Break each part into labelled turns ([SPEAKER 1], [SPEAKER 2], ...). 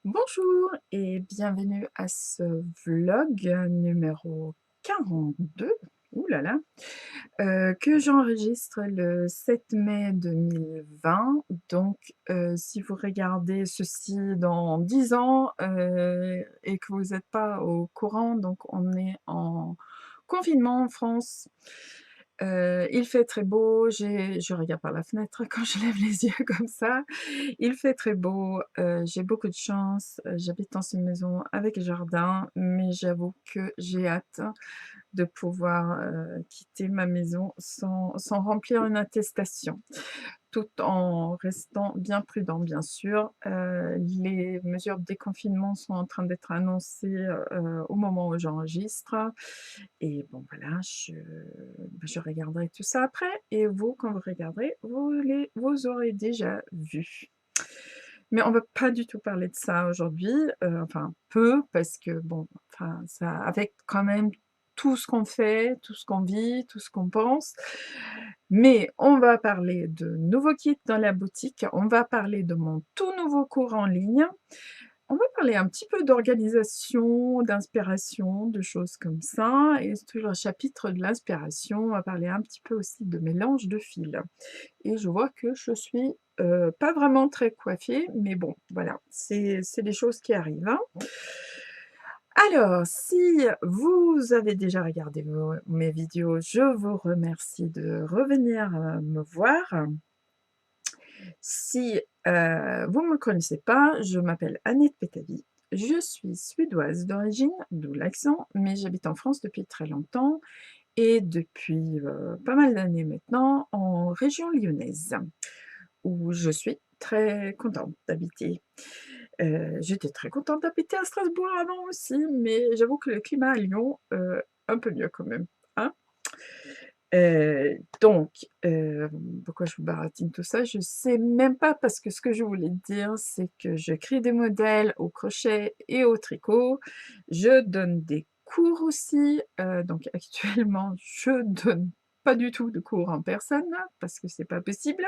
[SPEAKER 1] Bonjour et bienvenue à ce vlog numéro 42, ouh là là, que j'enregistre le 7 mai 2020. Donc, si vous regardez ceci dans 10 ans, et que vous n'êtes pas au courant, donc on est en confinement en France. Il fait très beau, je regarde par la fenêtre quand je lève les yeux comme ça. Il fait très beau, j'ai beaucoup de chance, j'habite dans une maison avec jardin, mais j'avoue que j'ai hâte de pouvoir, quitter ma maison sans remplir une attestation. Tout en restant bien prudent, bien sûr. Les mesures de déconfinement sont en train d'être annoncées, au moment où j'enregistre et bon voilà, je regarderai tout ça après et vous, quand vous regarderez, vous aurez déjà vu. Mais on va pas du tout parler de ça aujourd'hui, enfin peu parce que bon, enfin ça avec quand même tout ce qu'on fait, tout ce qu'on vit, tout ce qu'on pense. Mais on va parler de nouveaux kits dans la boutique, on va parler de mon tout nouveau cours en ligne, on va parler un petit peu d'organisation, d'inspiration, de choses comme ça et c'est toujours le chapitre de l'inspiration, on va parler un petit peu aussi de mélange de fils et je vois que je suis, pas vraiment très coiffée, mais bon, voilà, c'est des choses qui arrivent, hein. Alors, si vous avez déjà regardé mes vidéos, je vous remercie de revenir, me voir. Si, vous ne me connaissez pas, je m'appelle Annette Petavi. Je suis suédoise d'origine, d'où l'accent, mais j'habite en France depuis très longtemps et depuis, pas mal d'années maintenant en région lyonnaise, où je suis très contente d'habiter. J'étais très contente d'habiter à Strasbourg avant aussi, mais j'avoue que le climat à Lyon, un peu mieux quand même, hein? Donc, pourquoi je vous baratine tout ça? Je sais même pas parce que ce que je voulais dire, c'est que je crée des modèles au crochet et au tricot. Je donne des cours aussi, donc actuellement, je donne pas du tout de cours en personne parce que c'est pas possible,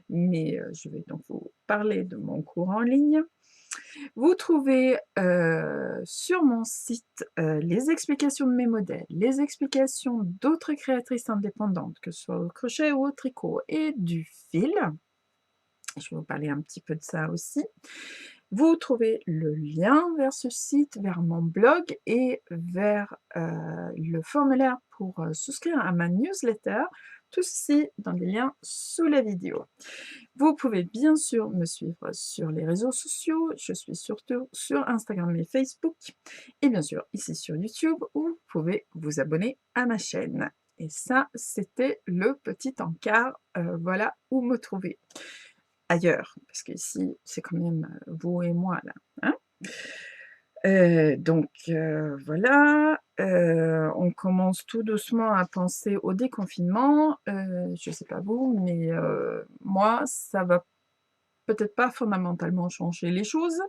[SPEAKER 1] mais je vais donc vous parler de mon cours en ligne. Vous trouvez, sur mon site, les explications de mes modèles, les explications d'autres créatrices indépendantes, que ce soit au crochet ou au tricot et du fil. Je vais vous parler un petit peu de ça aussi. Vous trouvez le lien vers ce site, vers mon blog et vers, le formulaire pour, souscrire à ma newsletter. Tout ceci dans les liens sous la vidéo. Vous pouvez bien sûr me suivre sur les réseaux sociaux, je suis surtout sur Instagram et Facebook et bien sûr ici sur YouTube où vous pouvez vous abonner à ma chaîne. Et ça, c'était le petit encart, voilà où me trouver. Ailleurs, parce qu'ici, c'est quand même, vous et moi là, hein? Donc voilà, on commence tout doucement à penser au déconfinement. Je sais pas vous, mais moi, ça va peut-être pas fondamentalement changer les choses.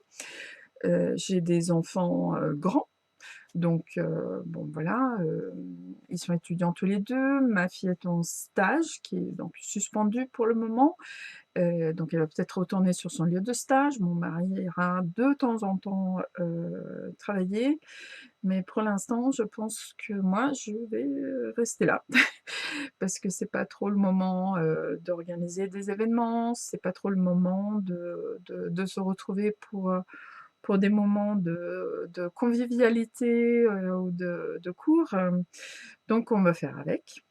[SPEAKER 1] J'ai des enfants, grands, donc bon voilà, ils sont étudiants tous les 2. Ma fille est en stage qui est donc suspendue pour le moment, donc elle va peut-être retourner sur son lieu de stage. Mon mari ira de temps en temps, travailler, mais pour l'instant, je pense que moi, je vais, rester là. Parce que c'est pas trop le moment, d'organiser des événements, c'est pas trop le moment de se retrouver pour des moments de convivialité, ou de cours, donc on va faire avec.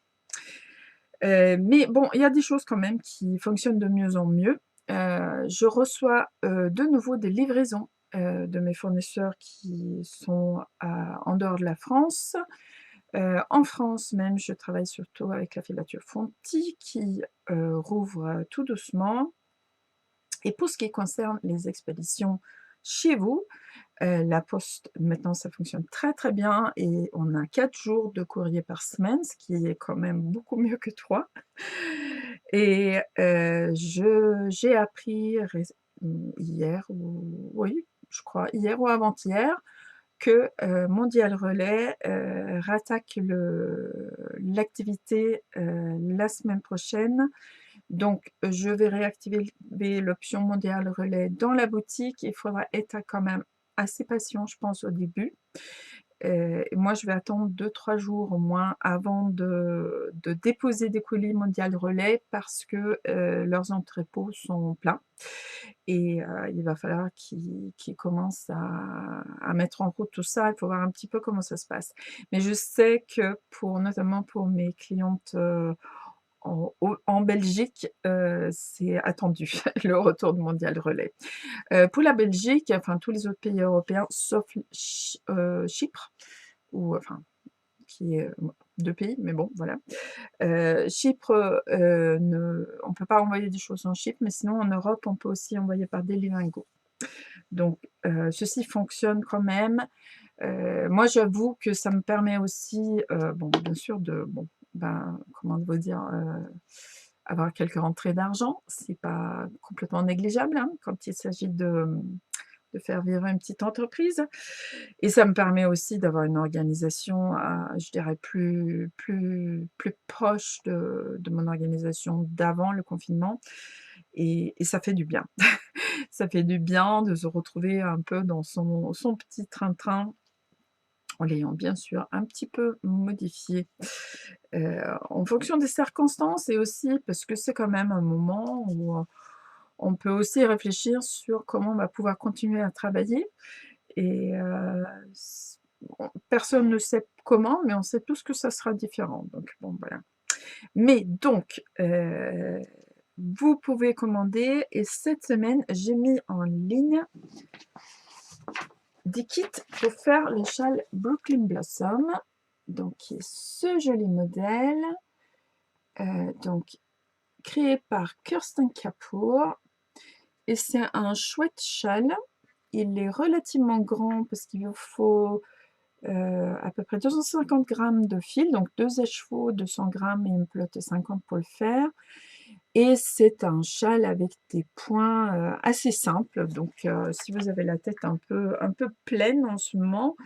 [SPEAKER 1] Mais bon, il y a des choses quand même qui fonctionnent de mieux en mieux. Je reçois, de nouveau des livraisons, de mes fournisseurs qui sont en dehors de la France. En France même, je travaille surtout avec la filature Fonti qui, rouvre, tout doucement et pour ce qui concerne les expéditions chez vous, la poste maintenant ça fonctionne très, très bien et on a 4 jours de courrier par semaine, ce qui est quand même beaucoup mieux que 3. Et je j'ai appris hier ou oui, je crois hier ou avant-hier que, Mondial Relais, rattaque l'activité, la semaine prochaine. Donc je vais réactiver l'option mondial relais dans la boutique. Il faudra être quand même assez patient, je pense, au début. Moi, je vais attendre 2-3 jours au moins avant de déposer des colis mondial relais parce que, leurs entrepôts sont pleins et il va falloir qu'ils commencent à mettre en route tout ça. Il faut voir un petit peu comment ça se passe. Mais je sais que notamment pour mes clientes, en Belgique, c'est attendu le retour de mondial relais. Pour la Belgique, enfin tous les autres pays européens sauf Chypre ou enfin qui est, 2 pays, mais bon voilà. Chypre, ne on peut pas envoyer des choses en Chypre, mais sinon en Europe, on peut aussi envoyer par Deliveroo. Donc ceci fonctionne quand même. Moi j'avoue que ça me permet aussi, bon bien sûr ben, comment vous dire? Avoir quelques rentrées d'argent, c'est pas complètement négligeable, hein, quand il s'agit de faire vivre une petite entreprise et ça me permet aussi d'avoir une organisation, je dirais plus proche de mon organisation d'avant le confinement et ça fait du bien. Ça fait du bien de se retrouver un peu dans son petit train-train, en l'ayant bien sûr un petit peu modifié, en fonction des circonstances et aussi parce que c'est quand même un moment où, on peut aussi réfléchir sur comment on va pouvoir continuer à travailler et s personne ne sait comment, mais on sait tous que ça sera différent, donc bon, voilà. Mais donc, vous pouvez commander et cette semaine, j'ai mis en ligne des kits pour faire les châles Brooklyn Blossom, donc qui est ce joli modèle, donc créé par Kirsten Kapoor et c'est un chouette châle. Il est relativement grand parce qu'il vous faut, à peu près 250 grammes de fil, donc 2 écheveaux, 200 grammes et une pelote de 50 pour le faire et c'est un châle avec des points, assez simples donc si vous avez la tête un peu pleine en ce moment,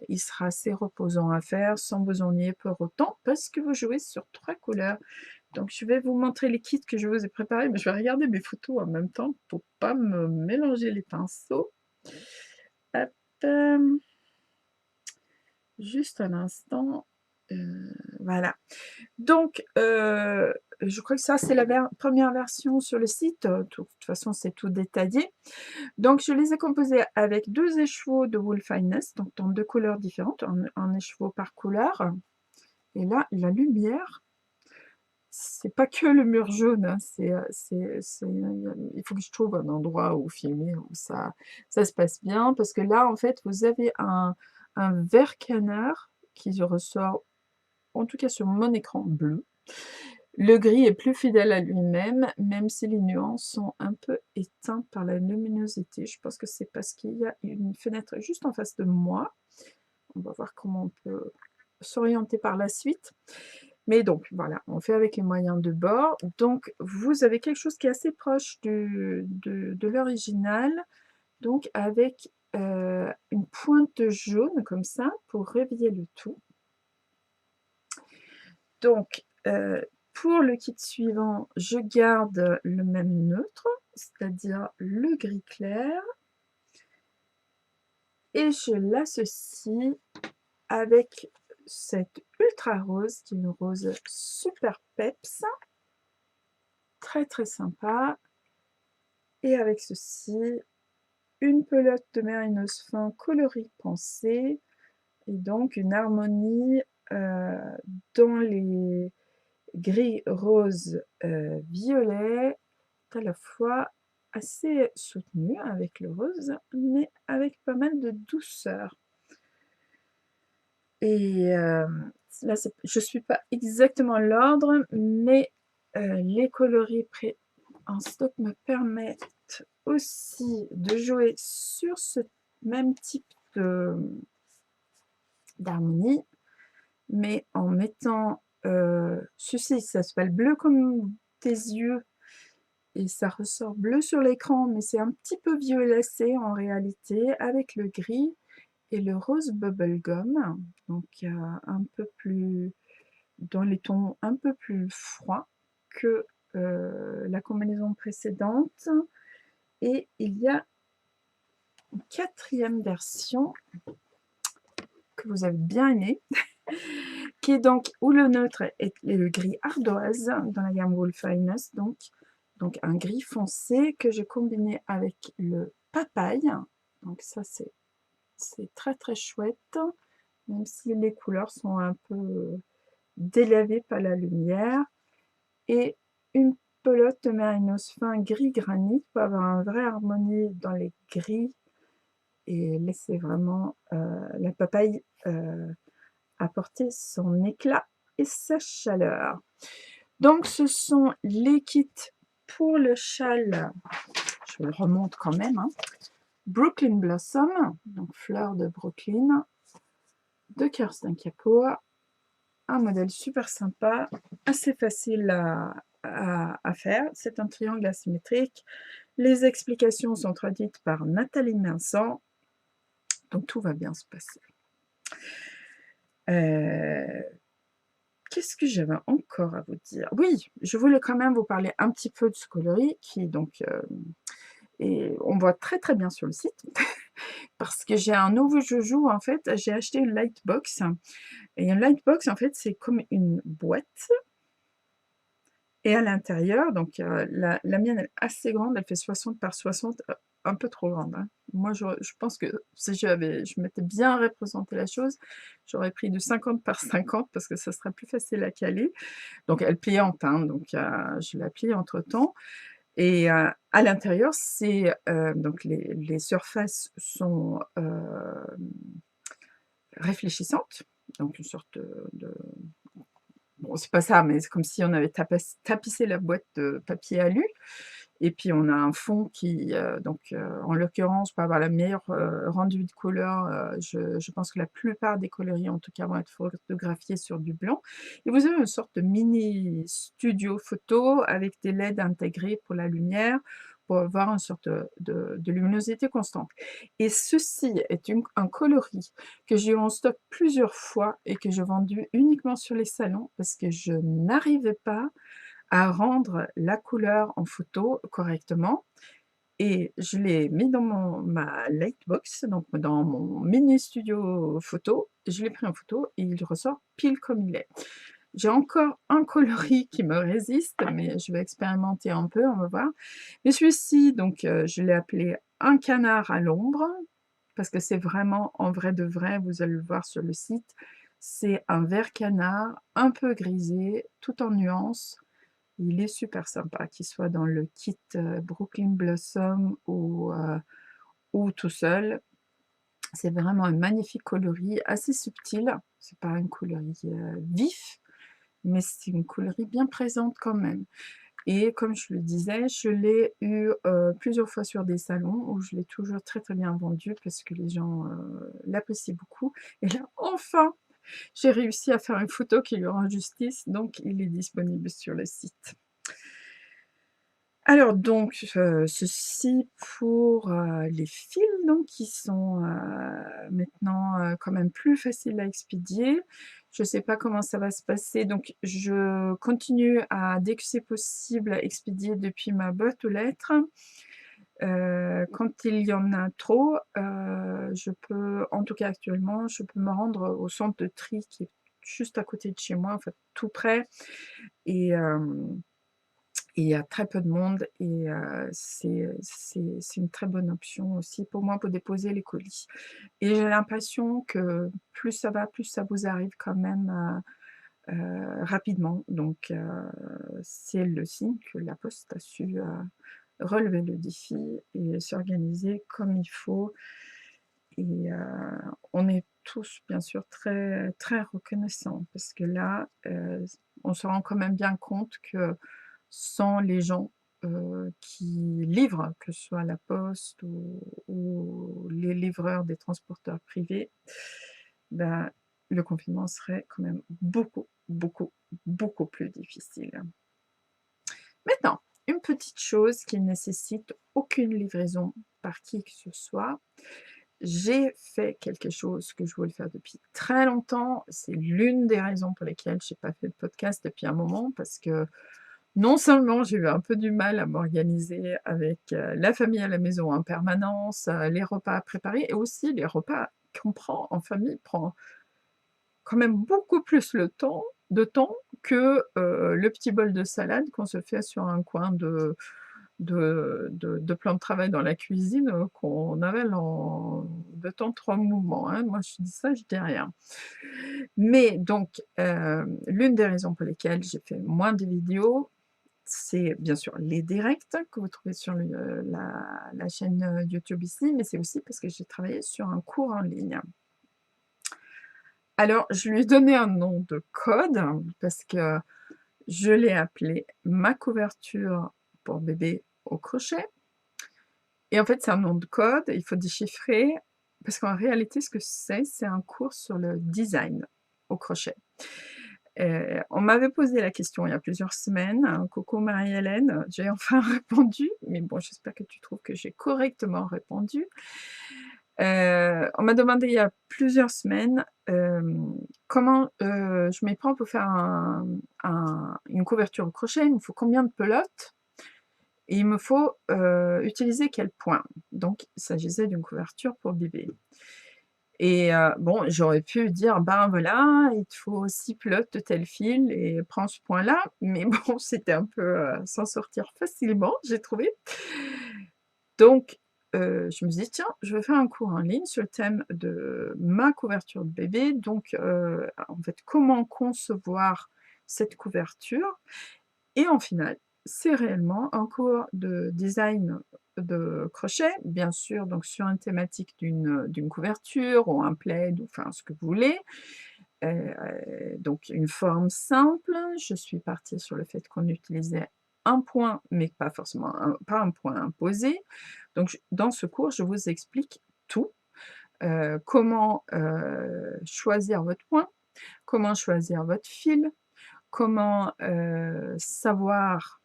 [SPEAKER 1] il sera assez reposant à faire sans vous ennuyer pour autant parce que vous jouez sur 3 couleurs. Donc je vais vous montrer les kits que je vous ai préparés, mais je vais regarder mes photos en même temps pour pas me mélanger les pinceaux. Hop, juste un instant, voilà. Donc je crois que ça c'est la première version sur le site, de toute façon c'est tout détaillé. Donc je les ai composés avec 2 écheveaux de Wool Finest, donc dans 2 couleurs différentes, un écheveau par couleur et là la lumière, c'est pas que le mur jaune, hein, il faut que je trouve un endroit où filmer, où ça se passe bien parce que là, en fait, vous avez un vert canard qui ressort, en tout cas sur mon écran bleu. Le gris est plus fidèle à lui-même, même si les nuances sont un peu éteintes par la luminosité. Je pense que c'est parce qu'il y a une fenêtre juste en face de moi. On va voir comment on peut s'orienter par la suite. Mais donc voilà, on fait avec les moyens de bord. Donc vous avez quelque chose qui est assez proche de l'original, donc avec, une pointe jaune comme ça pour réveiller le tout. Donc, pour le kit suivant, je garde le même neutre, c'est-à-dire le gris clair et je l'associe avec cette ultra rose qui est une rose super peps, très, très sympa et avec ceci, une pelote de mérinos fin coloris pensée et donc une harmonie, dans les gris, rose, violet, à la fois assez soutenue avec le rose, mais avec pas mal de douceur. Et là, je suis pas exactement à l'ordre, mais les coloris prêts en stock me permettent aussi de jouer sur ce même type d'harmonie, mais en mettant, ceci, ça s'appelle Bleu comme tes yeux et ça ressort bleu sur l'écran, mais c'est un petit peu violacé en réalité avec le gris et le rose bubblegum, donc un peu plus dans les tons un peu plus froids que la combinaison précédente et il y a une 4e version que vous avez bien aimée, qui est donc où le neutre est le gris ardoise dans la gamme Wool Finest, donc un gris foncé que j'ai combiné avec le papaye. Donc ça c'est très très chouette, même si les couleurs sont un peu délavées par la lumière. Et une pelote de mérinos fin gris granit pour avoir une vraie harmonie dans les gris et laisser vraiment la papaye apporter son éclat et sa chaleur. Donc ce sont les kits pour le châle, je le remonte quand même, hein. Brooklyn Blossom, donc fleur de Brooklyn, de Kirsten Kapoor, un modèle super sympa, assez facile à faire. C'est un triangle asymétrique. Les explications sont traduites par Nathalie Vincent, donc tout va bien se passer. Qu'est-ce que j'avais encore à vous dire? Oui, je voulais quand même vous parler un petit peu de ce coloris qui donc et on voit très très bien sur le site parce que j'ai un nouveau joujou en fait, j'ai acheté une Lightbox et une Lightbox en fait c'est comme une boîte et à l'intérieur donc la mienne elle est assez grande, elle fait 60 par 60, un peu trop grande, hein. Moi je pense que si je m'étais bien représenté la chose, j'aurais pris du 50 par 50 parce que ça sera plus facile à caler. Donc elle pliante, hein, donc je la plie entre-temps et à l'intérieur, c'est, donc les surfaces sont, réfléchissantes, donc une sorte de bon, c'est pas ça, mais c'est comme si on avait tapissé la boîte de papier alu et puis on a un fond qui, en l'occurrence, pour avoir la meilleure, rendu de couleur, je pense que la plupart des coloris, en tout cas, vont être photographiés sur du blanc et vous avez une sorte de mini studio photo avec des LED intégrés pour la lumière, pour avoir une sorte de luminosité constante et ceci est un coloris que j'ai eu en stock plusieurs fois et que j'ai vendu uniquement sur les salons parce que je n'arrivais pas à rendre la couleur en photo correctement et je l'ai mis dans ma Lightbox, donc dans mon mini studio photo, je l'ai pris en photo et il ressort pile comme il est. J'ai encore un coloris qui me résiste, mais je vais expérimenter un peu, on va voir. Mais celui-ci, donc je l'ai appelé un canard à l'ombre, parce que c'est vraiment en vrai de vrai, vous allez le voir sur le site, c'est un vert canard un peu grisé, tout en nuances. Il est super sympa, qu'il soit dans le kit Brooklyn Blossom ou tout seul. C'est vraiment un magnifique coloris, assez subtil. C'est pas un coloris vif, mais c'est une coloris bien présente quand même. Et comme je le disais, je l'ai eu plusieurs fois sur des salons où je l'ai toujours très très bien vendu parce que les gens l'apprécient beaucoup. Et là, enfin, j'ai réussi à faire une photo qui lui rend justice, donc il est disponible sur le site. Alors donc, ceci pour, les fils donc qui sont, maintenant, quand même plus faciles à expédier. Je ne sais pas comment ça va se passer, donc je continue à, dès que c'est possible, à expédier depuis ma boîte aux lettres. Quand il y en a trop, je peux en tout cas actuellement, je peux me rendre au centre de tri qui est juste à côté de chez moi, en fait tout près et il y a très peu de monde et c'est une très bonne option aussi pour moi pour déposer les colis et j'ai l'impression que plus ça va, plus ça vous arrive quand même, rapidement donc c'est le signe que la poste a su, relever le défi et s'organiser comme il faut et on est tous bien sûr très très reconnaissants parce que là, on se rend quand même bien compte que sans les gens, qui livrent, que ce soit la poste ou les livreurs des transporteurs privés, ben, le confinement serait quand même beaucoup, beaucoup, beaucoup plus difficile. Maintenant, une petite chose qui ne nécessite aucune livraison par qui que ce soit. J'ai fait quelque chose que je voulais faire depuis très longtemps. C'est l'une des raisons pour lesquelles je n'ai pas fait de podcast depuis un moment parce que Non seulement j'ai eu un peu du mal à m'organiser avec, la famille à la maison en permanence, les repas à préparer et aussi les repas qu'on prend en famille prend quand même beaucoup plus le temps que, le petit bol de salade qu'on se fait sur un coin de plan de travail dans la cuisine, qu'on avale en 2 temps 3 mouvements, hein. Moi je dis ça, je dis rien. Mais donc, l'une des raisons pour lesquelles j'ai fait moins de vidéos, c'est bien sûr les directs que vous trouvez sur la chaîne, YouTube ici, mais c'est aussi parce que j'ai travaillé sur un cours en ligne. Alors je lui ai donné un nom de code parce que je l'ai appelé «Ma couverture pour bébé au crochet» et en fait c'est un nom de code, il faut déchiffrer parce qu'en réalité ce que c'est un cours sur le design au crochet. On m'avait posé la question il y a plusieurs semaines, hein, coucou Marie-Hélène, j'ai enfin répondu, mais bon j'espère que tu trouves que j'ai correctement répondu. On m'a demandé il y a plusieurs semaines, comment, je m'y prends pour faire une couverture au crochet, il me faut combien de pelotes et il me faut, utiliser quel point? Donc il s'agissait d'une couverture pour bébé. Et bon, j'aurais pu dire: «Ben, voilà, il te faut 6 pelotes de tel fil et prends ce point-là», mais bon, c'était un peu, s'en sortir facilement, j'ai trouvé. Donc je me dis: «Tiens, je vais faire un cours en ligne sur le thème de ma couverture de bébé», donc en fait, comment concevoir cette couverture et en final, c'est réellement un cours de design de crochet, bien sûr, donc sur une thématique d'une couverture ou un plaid ou enfin ce que vous voulez. Donc une forme simple. Je suis partie sur le fait qu'on utilisait un point, mais pas forcément pas un point imposé. Donc dans ce cours, je vous explique tout, comment, choisir votre point, comment choisir votre fil, comment, savoir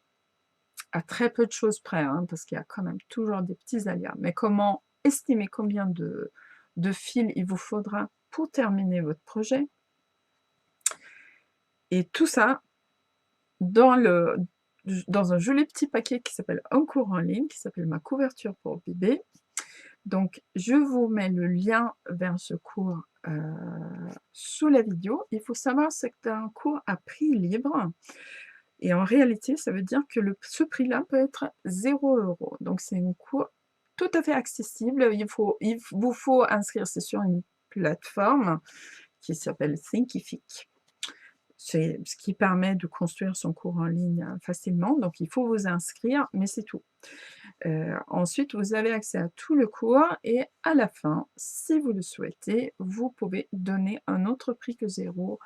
[SPEAKER 1] à très peu de choses près, hein, parce qu'il y a quand même toujours des petits aléas, mais comment estimer combien de fils il vous faudra pour terminer votre projet et tout ça dans dans un joli petit paquet qui s'appelle un cours en ligne, qui s'appelle «Ma couverture pour bébé». Donc je vous mets le lien vers ce cours, sous la vidéo. Il faut savoir, c'est que c'est un cours à prix libre et en réalité, ça veut dire que ce prix-là peut être 0 €. Donc c'est un cours tout à fait accessible. Il vous faut inscrire, c'est sur une plateforme qui s'appelle Thinkific. C'est ce qui permet de construire son cours en ligne, facilement. Donc il faut vous inscrire, mais c'est tout. Ensuite, vous avez accès à tout le cours et à la fin, si vous le souhaitez, vous pouvez donner un autre prix que 0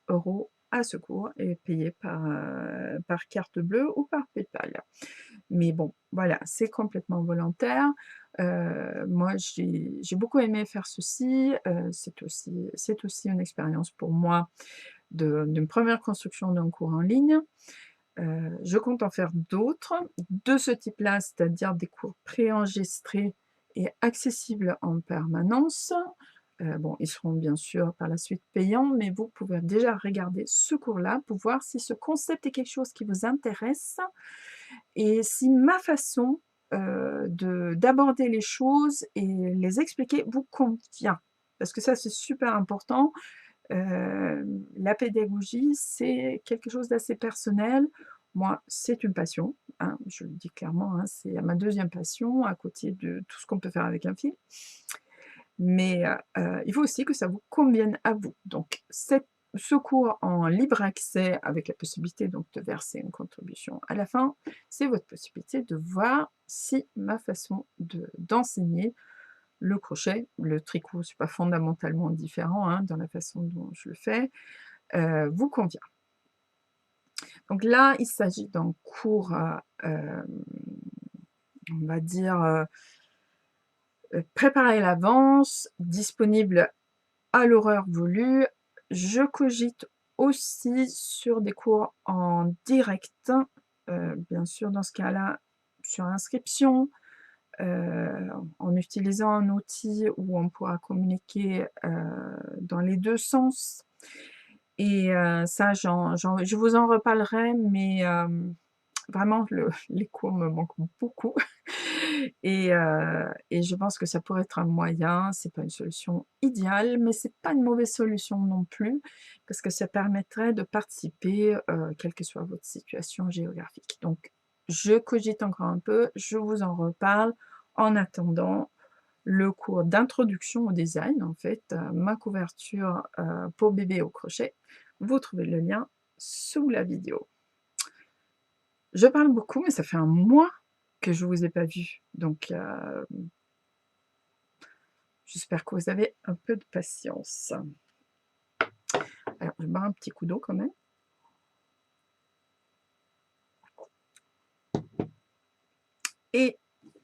[SPEAKER 1] € à ce cours et payer par carte bleue ou par PayPal. Mais bon, voilà, c'est complètement volontaire. Moi, j'ai beaucoup aimé faire ceci, c'est aussi une expérience pour moi d'une première construction d'un cours en ligne. Je compte en faire d'autres de ce type-là, c'est-à-dire des cours préenregistrés et accessibles en permanence. Bon, ils seront bien sûr par la suite payants, mais vous pouvez déjà regarder ce cours-là pour voir si ce concept est quelque chose qui vous intéresse et si ma façon, d'aborder les choses et les expliquer vous convient. Parce que ça, c'est super important. La pédagogie, c'est quelque chose d'assez personnel. Moi, c'est une passion, hein, je le dis clairement, hein, c'est ma deuxième passion à côté de tout ce qu'on peut faire avec un film. Mais, il faut aussi que ça vous convienne à vous. Donc ce cours en libre accès avec la possibilité donc de verser une contribution à la fin, c'est votre possibilité de voir si ma façon d'enseigner le crochet, le tricot, c'est pas fondamentalement différent, hein, dans la façon dont je le fais, vous convient. Donc là, il s'agit d'un cours, on va dire, préparé à l'avance, disponible à l'horaire voulu. Je cogite aussi sur des cours en direct, bien sûr dans ce cas-là sur inscription, en utilisant un outil où on pourra communiquer, dans les 2 sens et ça je vous en reparlerai mais vraiment les cours me manquent beaucoup et je pense que ça pourrait être un moyen, c'est pas une solution idéale, mais c'est pas une mauvaise solution non plus, parce que ça permettrait de participer, quelle que soit votre situation géographique. Donc je cogite encore un peu, je vous en reparle. En attendant, le cours d'introduction au design, en fait, ma couverture, pour bébé au crochet, vous trouvez le lien sous la vidéo. Je parle beaucoup, mais ça fait un mois que je vous ai pas vu, donc j'espère que vous avez un peu de patience. Alors, je bois un petit coup d'eau quand même. Et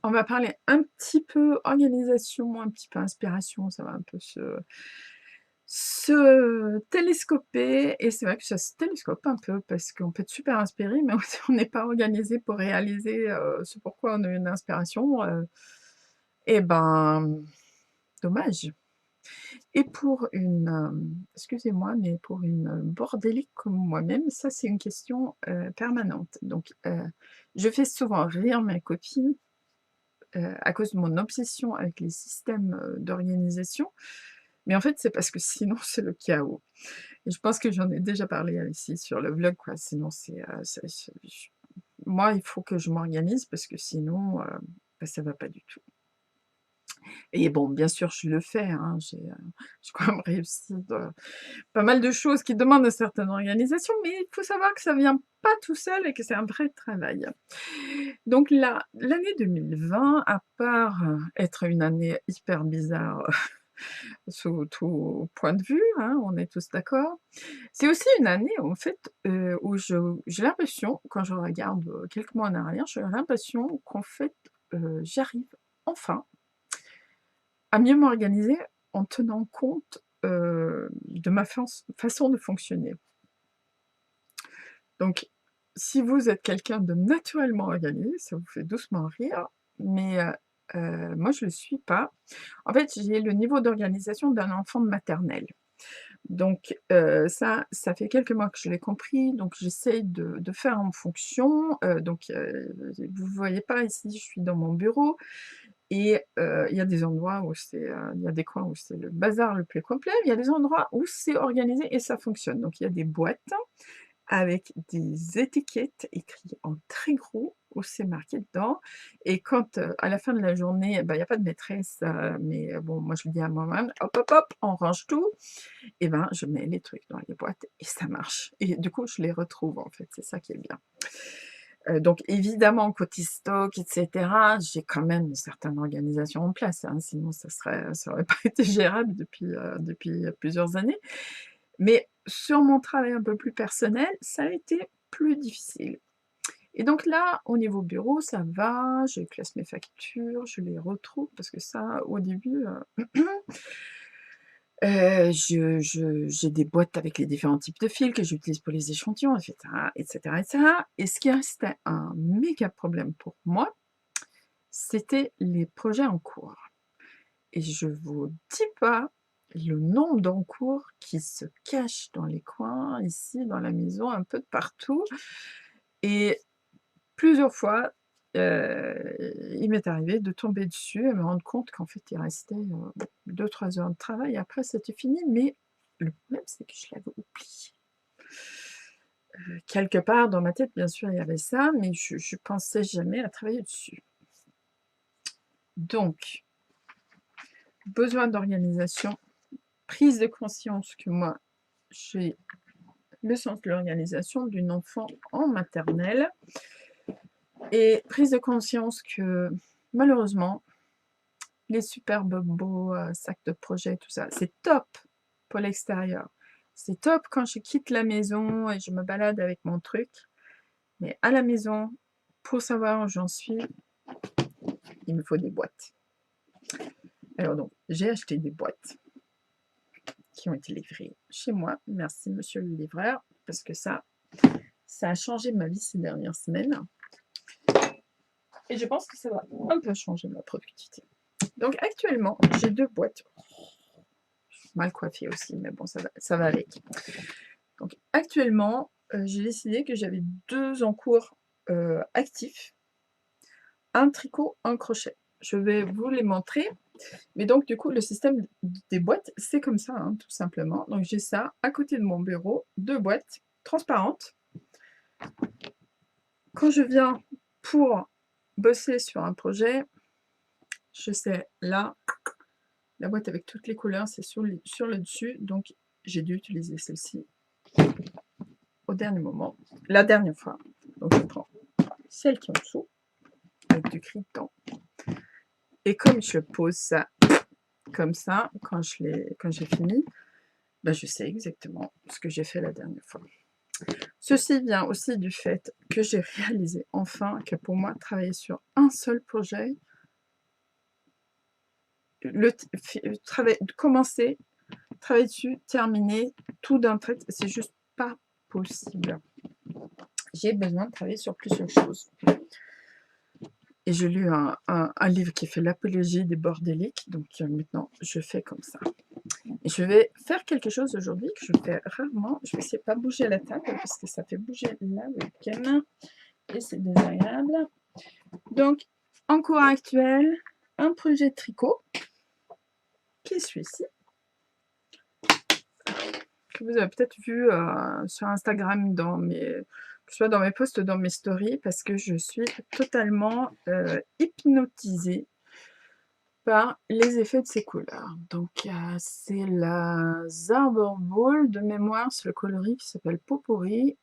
[SPEAKER 1] on va parler un petit peu organisation, un petit peu inspiration, ça va un peu se télescoper et c'est vrai que ça se télescope un peu parce qu'on peut être super inspiré, mais on n'est pas organisé pour réaliser, ce pourquoi on a une inspiration, et ben, dommage. Et pour une, excusez-moi, mais pour une, bordélique comme moi-même, ça c'est une question, permanente. Donc, je fais souvent rire mes copines, à cause de mon obsession avec les systèmes, d'organisation, mais en fait, c'est parce que sinon c'est le chaos et je pense que j'en ai déjà parlé, ici sur le vlog quoi, sinon c'est j moi, il faut que je m'organise parce que sinon, bah, ça va pas du tout. Et bon, bien sûr, je le fais, hein, j'ai quand même réussi pas mal de choses qui demandent une certaine organisation, mais il faut savoir que ça vient pas tout seul et que c'est un vrai travail. Donc là, l'année 2020, à part, être une année hyper bizarre, sous tout point de vue, hein, on est tous d'accord. C'est aussi une année, en fait, où j'ai l'impression, quand je regarde, quelques mois en arrière, j'ai l'impression qu'en fait, j'arrive enfin à mieux m'organiser en tenant compte, de ma façon de fonctionner. Donc, si vous êtes quelqu'un de naturellement organisé, ça vous fait doucement rire, mais moi je le suis pas. En fait, j'ai le niveau d'organisation d'un enfant de maternelle. Donc ça fait quelques mois que je l'ai compris, donc j'essaye de faire en fonction, vous voyez pas ici, je suis dans mon bureau et il y a des endroits où il y a des coins où c'est le bazar le plus complet, il y a des endroits où c'est organisé et ça fonctionne. Donc il y a des boîtes avec des étiquettes écrites en très gros où c'est marqué dedans et quand, à la fin de la journée, bah, il y a pas de maîtresse, mais bon, moi je le dis à moi-même: «Hop, hop, hop, on range tout» et ben, je mets les trucs dans les boîtes et ça marche et du coup, je les retrouve en fait, c'est ça qui est bien. Donc évidemment côté stock et cetera, j'ai quand même une certaine organisation en place, hein, sinon ça aurait pas été gérable depuis plusieurs années. Mais sur mon travail un peu plus personnel, ça a été plus difficile. Et donc là, au niveau bureau, ça va, je classe mes factures, je les retrouve parce que ça, au début, j'ai des boîtes avec les différents types de fils que j'utilise pour les échantillons et cetera et cetera et cetera et ce qui restait un méga problème pour moi, c'était les projets en cours et je vous dis pas le nombre d'encours qui se cachent dans les coins, ici, dans la maison, un peu de partout et plusieurs fois, il m'est arrivé de tomber dessus et me rendre compte qu'en fait, il restait, 2-3 heures de travail. Après, c'était fini, mais le problème, c'est que je l'avais oublié. Quelque part dans ma tête, bien sûr, il y avait ça, mais je pensais jamais à travailler dessus. Donc, besoin d'organisation, prise de conscience que moi, j'ai le sens de l'organisation d'une enfant en maternelle et prise de conscience que malheureusement, les superbes beaux, sacs de projet, tout ça, c'est top pour l'extérieur. C'est top quand je quitte la maison et je me balade avec mon truc, mais à la maison, pour savoir où j'en suis, il me faut des boîtes. Alors donc, j'ai acheté des boîtes qui ont été livrées chez moi. Merci monsieur le livreur, parce que ça a changé ma vie ces dernières semaines et je pense que ça va un peu changer ma productivité. Donc actuellement, j'ai 2 boîtes. Mal coiffée aussi, mais bon, ça va avec. Donc actuellement, j'ai décidé que j'avais 2 encours, actifs, un tricot, un crochet. Je vais vous les montrer. Mais donc du coup, le système des boîtes, c'est comme ça, hein, tout simplement. Donc j'ai ça à côté de mon bureau, 2 boîtes transparentes. Quand je viens pour bosser sur un projet, je sais là, la boîte avec toutes les couleurs, c'est sur le dessus, donc j'ai dû utiliser celle-ci au dernier moment, la dernière fois. Donc je prends celle qui est en dessous, avec du gris dedans. Et comme je pose ça comme ça, quand j'ai fini, ben je sais exactement ce que j'ai fait la dernière fois. Ceci vient aussi du fait que j'ai réalisé enfin que pour moi, travailler sur un seul projet, commencer, travailler dessus, terminer, tout d'un trait, c'est juste pas possible. J'ai besoin de travailler sur plusieurs choses. Et j'ai lu un livre qui fait l'apologie des bordéliques, donc maintenant je fais comme ça. Et je vais faire quelque chose aujourd'hui que je fais rarement. Je vais essayer de ne pas bouger la table parce que ça fait bouger la webcam et c'est désagréable. Donc, en cours actuel, un projet de tricot qui est celui-ci, que vous avez peut-être vu sur Instagram, que ce soit dans mes posts, dans mes stories, parce que je suis totalement hypnotisée par les effets de ces couleurs. Donc, c'est la Zarbor Ball de mémoire, c'est le coloris qui s'appelle Potpourri,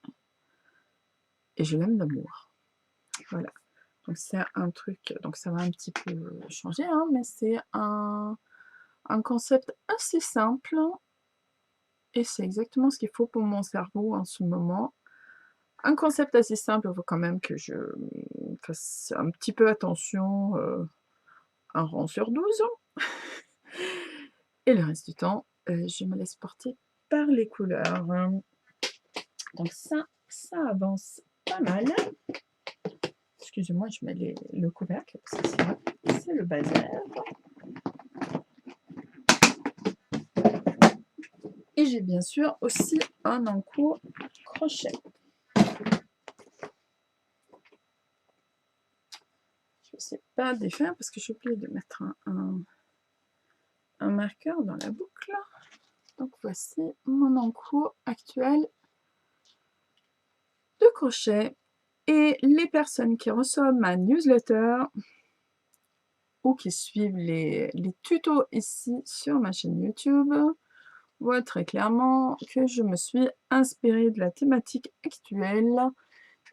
[SPEAKER 1] et je l'aime d'amour. Voilà. Donc, c'est un truc, donc ça va un petit peu changer, hein, mais c'est un concept assez simple, et c'est exactement ce qu'il faut pour mon cerveau en ce moment. Un concept assez simple, il faut quand même que je fasse un petit peu attention, un rang sur 12. Et le reste du temps, je me laisse porter par les couleurs. Donc ça avance pas mal. Excusez-moi, je mets le couvercle parce que c'est le bazar. Et j'ai bien sûr aussi un encours crochet. Je ne sais pas défaire parce que j'ai oublié de mettre un marqueur dans la boucle. Donc voici mon encours actuel de crochet. Et les personnes qui reçoivent ma newsletter ou qui suivent les tutos ici sur ma chaîne YouTube voient très clairement que je me suis inspirée de la thématique actuelle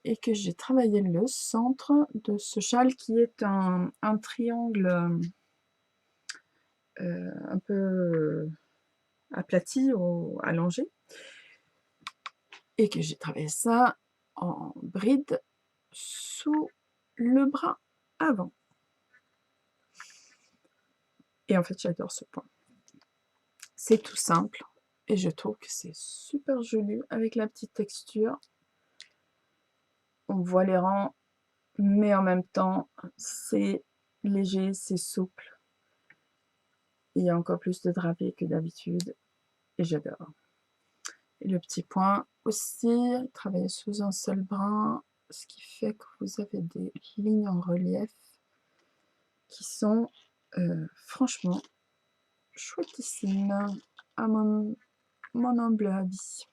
[SPEAKER 1] et que j'ai travaillé le centre de ce châle qui est un triangle un peu aplati ou allongé et que j'ai travaillé ça en bride sous le bras avant. Et en fait, j'adore ce point. C'est tout simple et je trouve que c'est super joli avec la petite texture. On voit les rangs, mais en même temps, c'est léger, c'est souple. Il y a encore plus de drapé que d'habitude et j'adore. Et le petit point aussi, travailler sous un seul brin, ce qui fait que vous avez des lignes en relief qui sont franchement chouettissime à mon humble avis.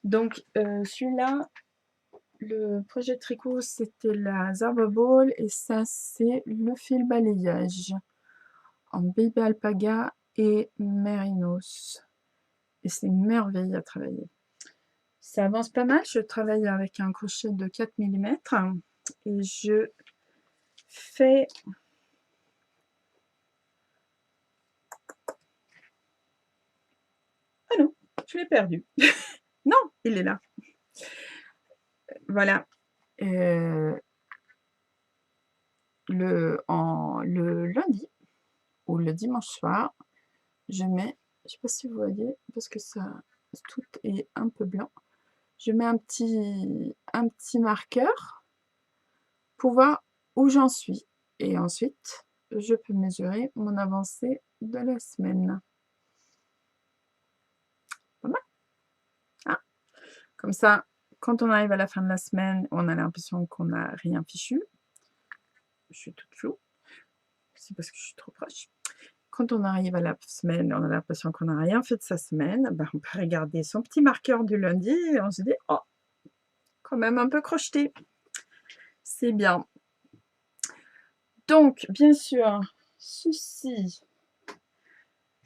[SPEAKER 1] Donc celui-là, le projet de tricot, c'était la Zarbor Ball et ça c'est le fil balayage en baby alpaga et mérinos. Et c'est une merveille à travailler. Ça avance pas mal, je travaille avec un crochet de 4 mm et je fais ah non, je l'ai perdu. Non, il est là. Voilà. Le lundi ou le dimanche soir, je mets, je ne sais pas si vous voyez, parce que ça, tout est un peu blanc, je mets un petit marqueur pour voir où j'en suis. Et ensuite, je peux mesurer mon avancée de la semaine. Pas mal, hein? Comme ça, Quand on arrive à la fin de la semaine, on a l'impression qu'on n'a rien fichu. Je suis toute floue, c'est parce que je suis trop proche. Quand on arrive à la semaine, on a l'impression qu'on n'a rien fait de sa semaine, ben, on peut regarder son petit marqueur du lundi et on se dit: «Oh, quand même un peu crocheté, c'est bien». Donc bien sûr, ceci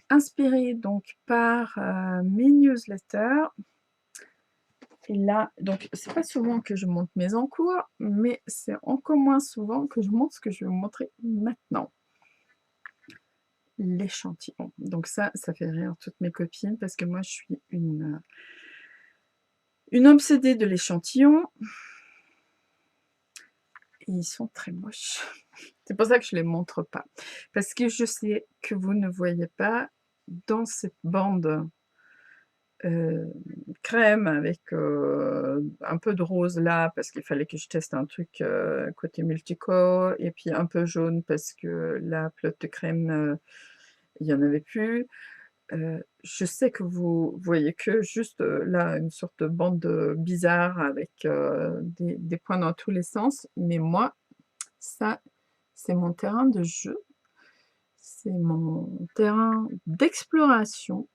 [SPEAKER 1] inspiré donc par, mes newsletters et là donc c'est pas souvent que je montre mes encours, mais c'est encore moins souvent que je montre ce que je vais vous montrer maintenant. L'échantillon. Donc ça fait rire toutes mes copines parce que moi je suis une obsédée de l'échantillon. Ils sont très moches. C'est pour ça que je les montre pas. Parce que je sais que vous ne voyez pas dans cette bande, heu, crème avec, un peu de rose là, parce qu'il fallait que je teste un truc, côté Multico et puis un peu jaune parce que la pelote de crème, il y en avait plus. Je sais que vous voyez que juste, là, une sorte de bande, bizarre avec, des points dans tous les sens, mais moi, ça, c'est mon terrain de jeu, c'est mon terrain d'exploration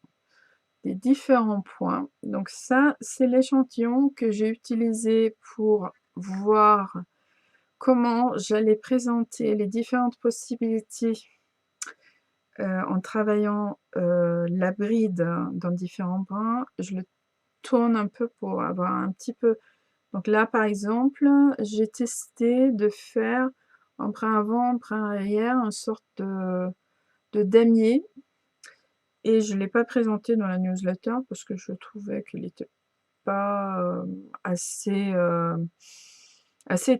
[SPEAKER 1] des différents points. Donc ça, c'est l'échantillon que j'ai utilisé pour voir comment j'allais présenter les différentes possibilités, en travaillant, la bride dans différents brins. Je le tourne un peu pour avoir un petit peu donc là, par exemple, j'ai testé de faire en brin avant, brin arrière, une sorte de damier et je ne l'ai pas présenté dans la newsletter parce que je trouvais qu'il était pas, assez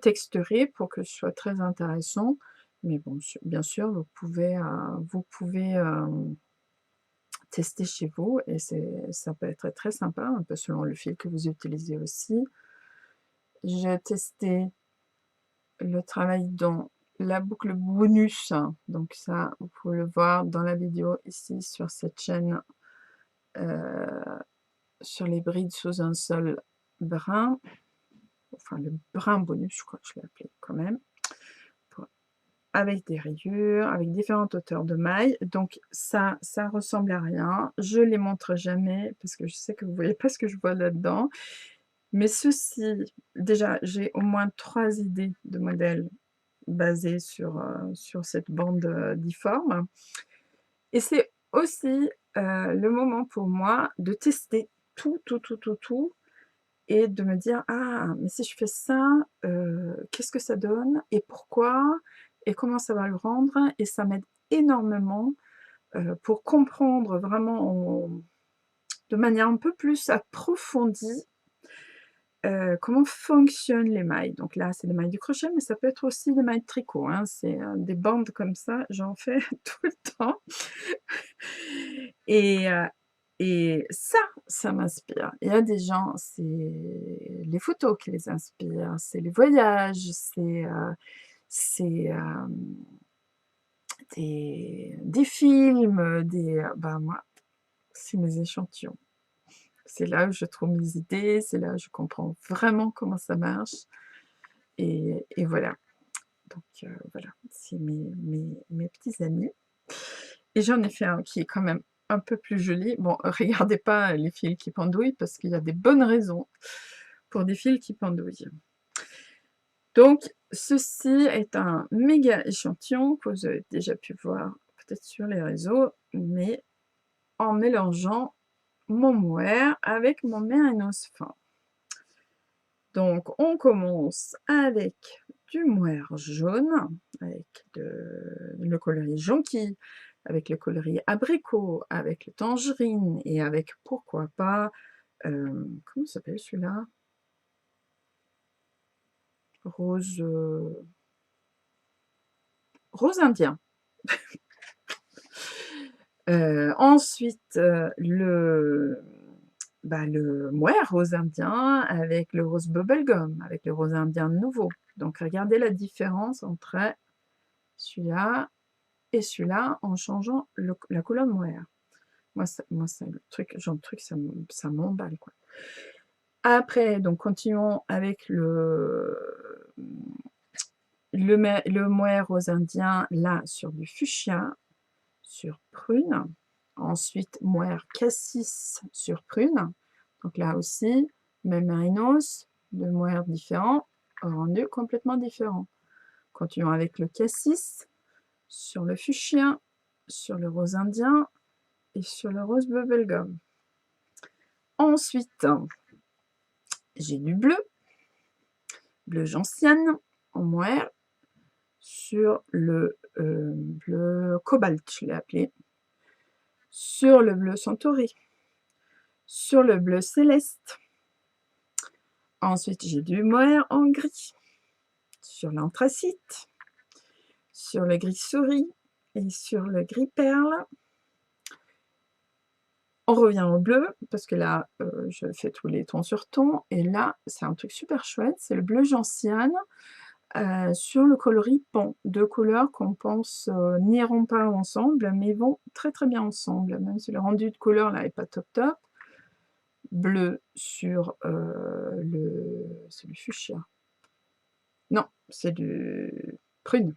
[SPEAKER 1] texturé pour que ce soit très intéressant. Mais bon, bien sûr, vous pouvez, tester chez vous et ça peut être très sympa, un peu selon le fil que vous utilisez aussi. J'ai testé le travail dans la boucle bonus, donc ça, vous pouvez le voir dans la vidéo ici sur cette chaîne, heu, sur les brides sous un sol brun, enfin le brin bonus, je crois que je l'ai appelé quand même, pour avec des rayures, avec différentes hauteurs de mailles, donc ça ressemble à rien. Je les montre jamais parce que je sais que vous voyez pas ce que je vois là-dedans, mais ceci, déjà, j'ai au moins 3 idées de modèles basés sur cette bande, difforme et c'est aussi, le moment pour moi de tester tout, tout, tout, tout, tout et de me dire: «Ah, mais si je fais ça, qu'est-ce que ça donne et pourquoi et comment ça va le rendre?» et ça m'aide énormément, pour comprendre vraiment de manière un peu plus approfondie, comment fonctionnent les mailles. Donc là, c'est des mailles du crochet, mais ça peut être aussi des mailles de tricot, hein. C'est, des bandes comme ça, j'en fais tout le temps et ça m'inspire. Il y a des gens, c'est les photos qui les inspirent, c'est les voyages, c'est, des films, bah, moi, c'est mes échantillons. C'est là où je trouve mes idées, c'est là où je comprends vraiment comment ça marche et voilà. Donc voilà, c'est mes petits amis et j'en ai fait un qui est quand même un peu plus joli. Bon, regardez pas les fils qui pendouillent parce qu'il y a des bonnes raisons pour des fils qui pendouillent. Donc ceci est un méga échantillon que vous avez déjà pu voir peut-être sur les réseaux, mais en mélangeant mon mohair avec mon mérinos fin. Donc on commence avec du mohair jaune, avec le coloris jonquille, avec le coloris abricot, avec le tangerine et avec pourquoi pas, comment s'appelle celui-là? Rose, rose indien. Ensuite, le mohair rose indien avec le rose bubblegum, avec le rose indien nouveau. Donc regardez la différence entre celui-là et celui-là en changeant la couleur de mohair. Moi ça le truc genre de truc ça m'emballe quoi. Après, donc continuons avec le mohair rose indien, là, sur du fuchsia, sur prune. Ensuite, mohair cassis sur prune. Donc là aussi, même mérinos, deux mohairs différents, rendus complètement différents. Continuons avec le cassis, sur le fuchsia, sur le rose indien et sur le rose bubblegum. Ensuite, j'ai du bleu gentiane en mohair, sur le bleu cobalt, je l'ai appelé, sur le bleu centauri, sur le bleu céleste. Ensuite, j'ai du mohair en gris, sur l'anthracite, sur le gris souris et sur le gris perle. On revient au bleu, parce que là, je fais tous les tons sur ton, et là, c'est un truc super chouette, c'est le bleu gentiane, sur le coloris pan. Deux couleurs qu'on pense n'iront pas ensemble, mais vont très très bien ensemble, même si le rendu de couleur là est pas top top. Bleu sur c'est du fuchsia. Non, c'est du prune.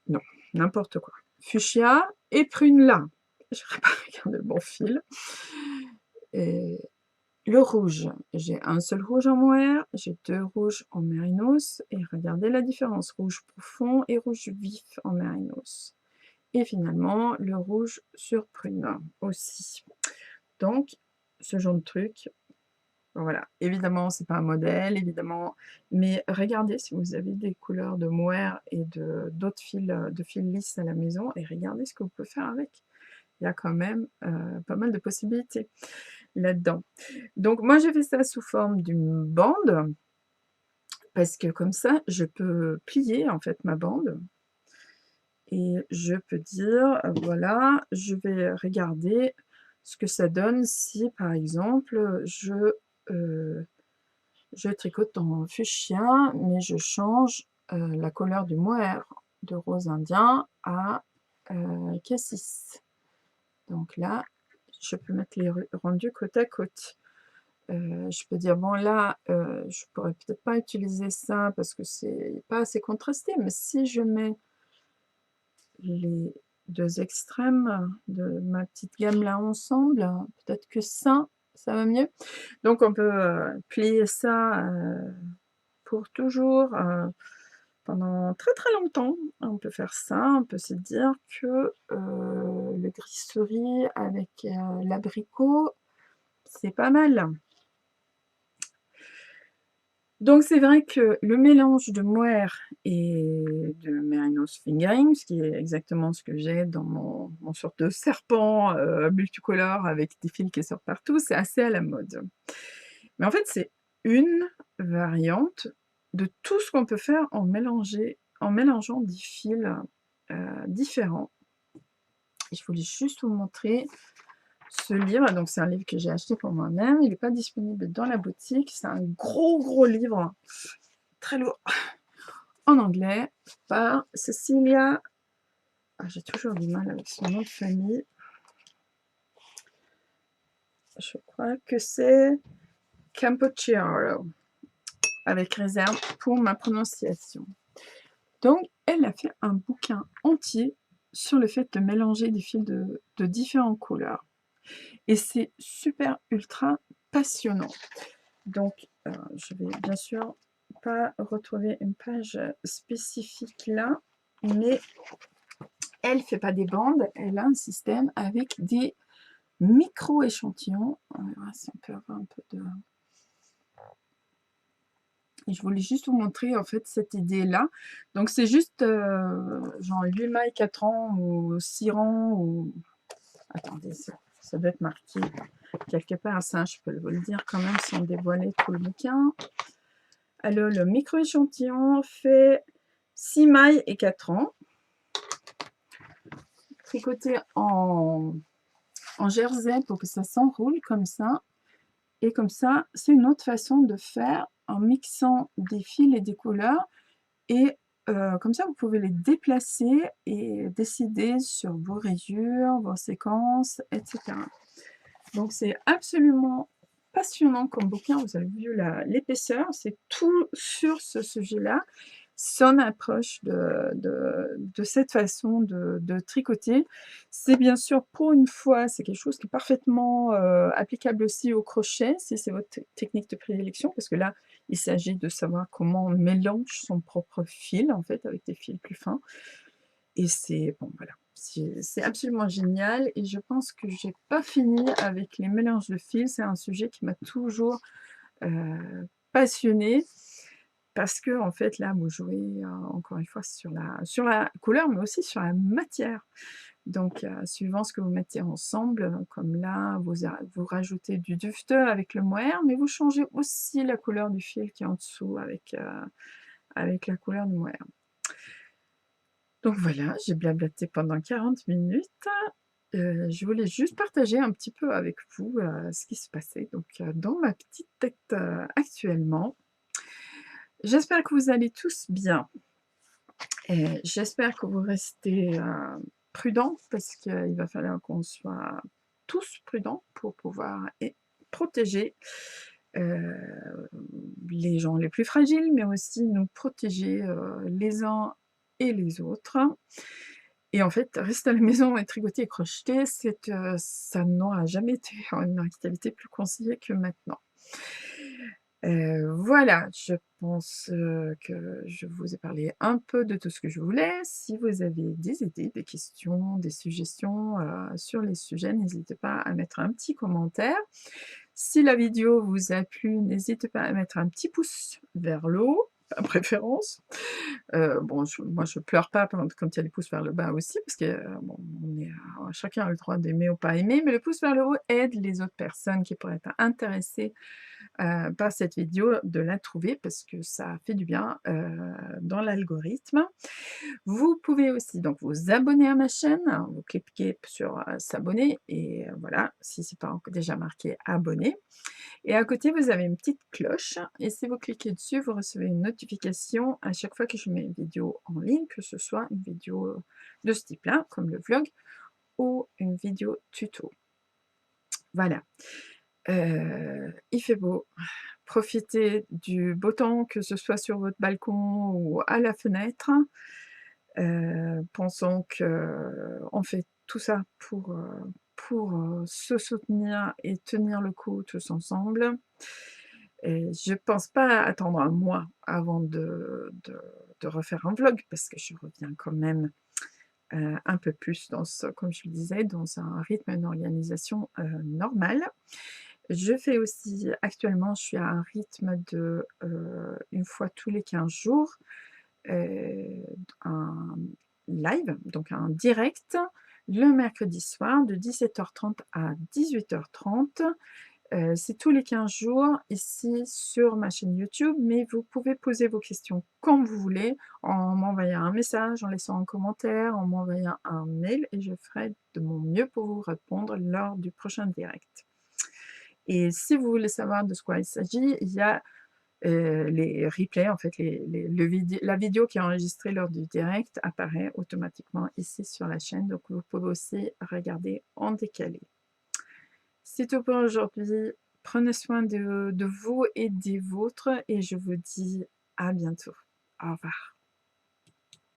[SPEAKER 1] Non, n'importe quoi. Fuchsia et prune là. Je n'aurais pas regardé le bon fil. Et le rouge, j'ai un seul rouge en mohair, j'ai deux rouges en mérinos, et regardez la différence, rouge profond et rouge vif en mérinos. Et finalement, le rouge sur prune aussi. Donc, ce genre de truc, voilà. Évidemment, c'est pas un modèle, évidemment, mais regardez si vous avez des couleurs de mohair et d'autres fils, de fils lisses à la maison, et regardez ce que vous pouvez faire avec. Il y a quand même pas mal de possibilités là-dedans. Donc moi, j'ai fait ça sous forme d'une bande, parce que comme ça, je peux plier en fait ma bande, et je peux dire, voilà, je vais regarder ce que ça donne si, par exemple, je tricote en fuchsia, mais je change la couleur du mohair de rose indien à cassis. Donc là, je peux mettre les rendus côte à côte. Je peux dire, bon là, je pourrais peut-être pas utiliser ça parce que c'est pas assez contrasté, mais si je mets les deux extrêmes de ma petite gamme là ensemble, peut-être que ça va mieux. Donc on peut plier ça pour toujours, pendant très très longtemps. On peut faire ça, on peut se dire que le gris souris avec l'abricot, c'est pas mal. Donc c'est vrai que le mélange de mohair et de mérinos fingering, ce qui est exactement ce que j'ai dans mon sorte de serpent multicolore avec des fils qui sortent partout, c'est assez à la mode. Mais en fait, c'est une variante de tout ce qu'on peut faire en mélangeant des fils différents. Et je voulais juste vous montrer ce livre. Donc c'est un livre que j'ai acheté pour moi-même, il n'est pas disponible dans la boutique, c'est un gros livre, très lourd, en anglais, par Cecilia, j'ai toujours du mal avec son nom de famille, je crois que c'est Campochiaro, avec réserve pour ma prononciation. Donc elle a fait un bouquin entier sur le fait de mélanger des fils de différentes couleurs. Et c'est super ultra passionnant. Donc, je vais bien sûr pas retrouver une page spécifique là, mais elle fait pas des bandes, elle a un système avec des micro-échantillons. On verra si on peut avoir un peu de... Et je voulais juste vous montrer en fait cette idée-là. Donc c'est juste genre 8 mailles, 4 ans ou 6 rangs ou... Attendez, ça doit être marqué quelque part, ça je peux vous le dire quand même sans dévoiler tout le bouquin. Alors le micro-échantillon fait 6 mailles et 4 rangs. Tricoté en jersey pour que ça s'enroule comme ça. Et comme ça, c'est une autre façon de faire en mixant des fils et des couleurs. Et comme ça, vous pouvez les déplacer et décider sur vos rayures, vos séquences, etc. Donc, c'est absolument passionnant comme bouquin. Vous avez vu l'épaisseur, c'est tout sur ce sujet-là. Son approche de cette façon de tricoter. C'est bien sûr, pour une fois, c'est quelque chose qui est parfaitement, applicable aussi au crochet, si c'est votre technique de prédilection, parce que là, il s'agit de savoir comment on mélange son propre fil, en fait, avec des fils plus fins. Et c'est bon, voilà, c'est absolument génial et je pense que j'ai pas fini avec les mélanges de fils. C'est un sujet qui m'a toujours, passionnée parce que en fait, là, vous jouez, encore une fois sur la couleur, mais aussi sur la matière. Donc, suivant ce que vous mettez ensemble, comme là, vous rajoutez du dufteux avec le mohair, mais vous changez aussi la couleur du fil qui est en dessous avec la couleur du mohair. Donc voilà, j'ai blablaté pendant 40 minutes. Je voulais juste partager un petit peu avec vous, ce qui se passait donc, dans ma petite tête, actuellement. J'espère que vous allez tous bien et j'espère que vous restez, prudents parce qu'il va falloir qu'on soit tous prudents pour pouvoir protéger, heu, les gens les plus fragiles, mais aussi nous protéger, les uns et les autres. Et en fait, rester à la maison et tricoter et crocheter, ça n'aura jamais été une activité plus conseillée que maintenant. Voilà, je pense, que je vous ai parlé un peu de tout ce que je voulais. Si vous avez des idées, des questions, des suggestions, sur les sujets, n'hésitez pas à mettre un petit commentaire. Si la vidéo vous a plu, n'hésitez pas à mettre un petit pouce vers le haut, à préférence. Bon, moi je pleure pas quand il y a les pouces vers le bas aussi parce que, bon, chacun a le droit d'aimer ou pas aimer, mais le pouce vers le haut aide les autres personnes qui pourraient être intéressées, par cette vidéo de la trouver parce que ça fait du bien, dans l'algorithme. Vous pouvez aussi donc vous abonner à ma chaîne, vous cliquez sur, s'abonner et voilà, si c'est pas enc déjà marqué abonné. Et à côté, vous avez une petite cloche et si vous cliquez dessus, vous recevez une notification à chaque fois que je mets une vidéo en ligne, que ce soit une vidéo, de ce type-là, comme le vlog ou une vidéo tuto. Voilà, il fait beau, profitez du beau temps, que ce soit sur votre balcon ou à la fenêtre. Pensons qu'on fait tout ça pour se soutenir et tenir le coup tous ensemble. Et je pense pas attendre un mois avant de refaire un vlog parce que je reviens quand même, un peu plus dans ce comme je le disais, dans un rythme, une organisation, normale. Je fais aussi actuellement, je suis à un rythme de, 1 fois tous les 15 jours, un live, donc un direct, le mercredi soir de 17h30 à 18h30. C'est tous les 15 jours ici sur ma chaîne YouTube, mais vous pouvez poser vos questions quand vous voulez, en m'envoyant un message, en laissant un commentaire, en m'envoyant un mail et je ferai de mon mieux pour vous répondre lors du prochain direct. Et si vous voulez savoir de quoi il s'agit, il y a, les replays, en fait, la vidéo qui est enregistrée lors du direct apparaît automatiquement ici sur la chaîne, donc vous pouvez aussi regarder en décalé. C'est tout pour aujourd'hui. Prenez soin de vous et des vôtres et je vous dis à bientôt. Au revoir.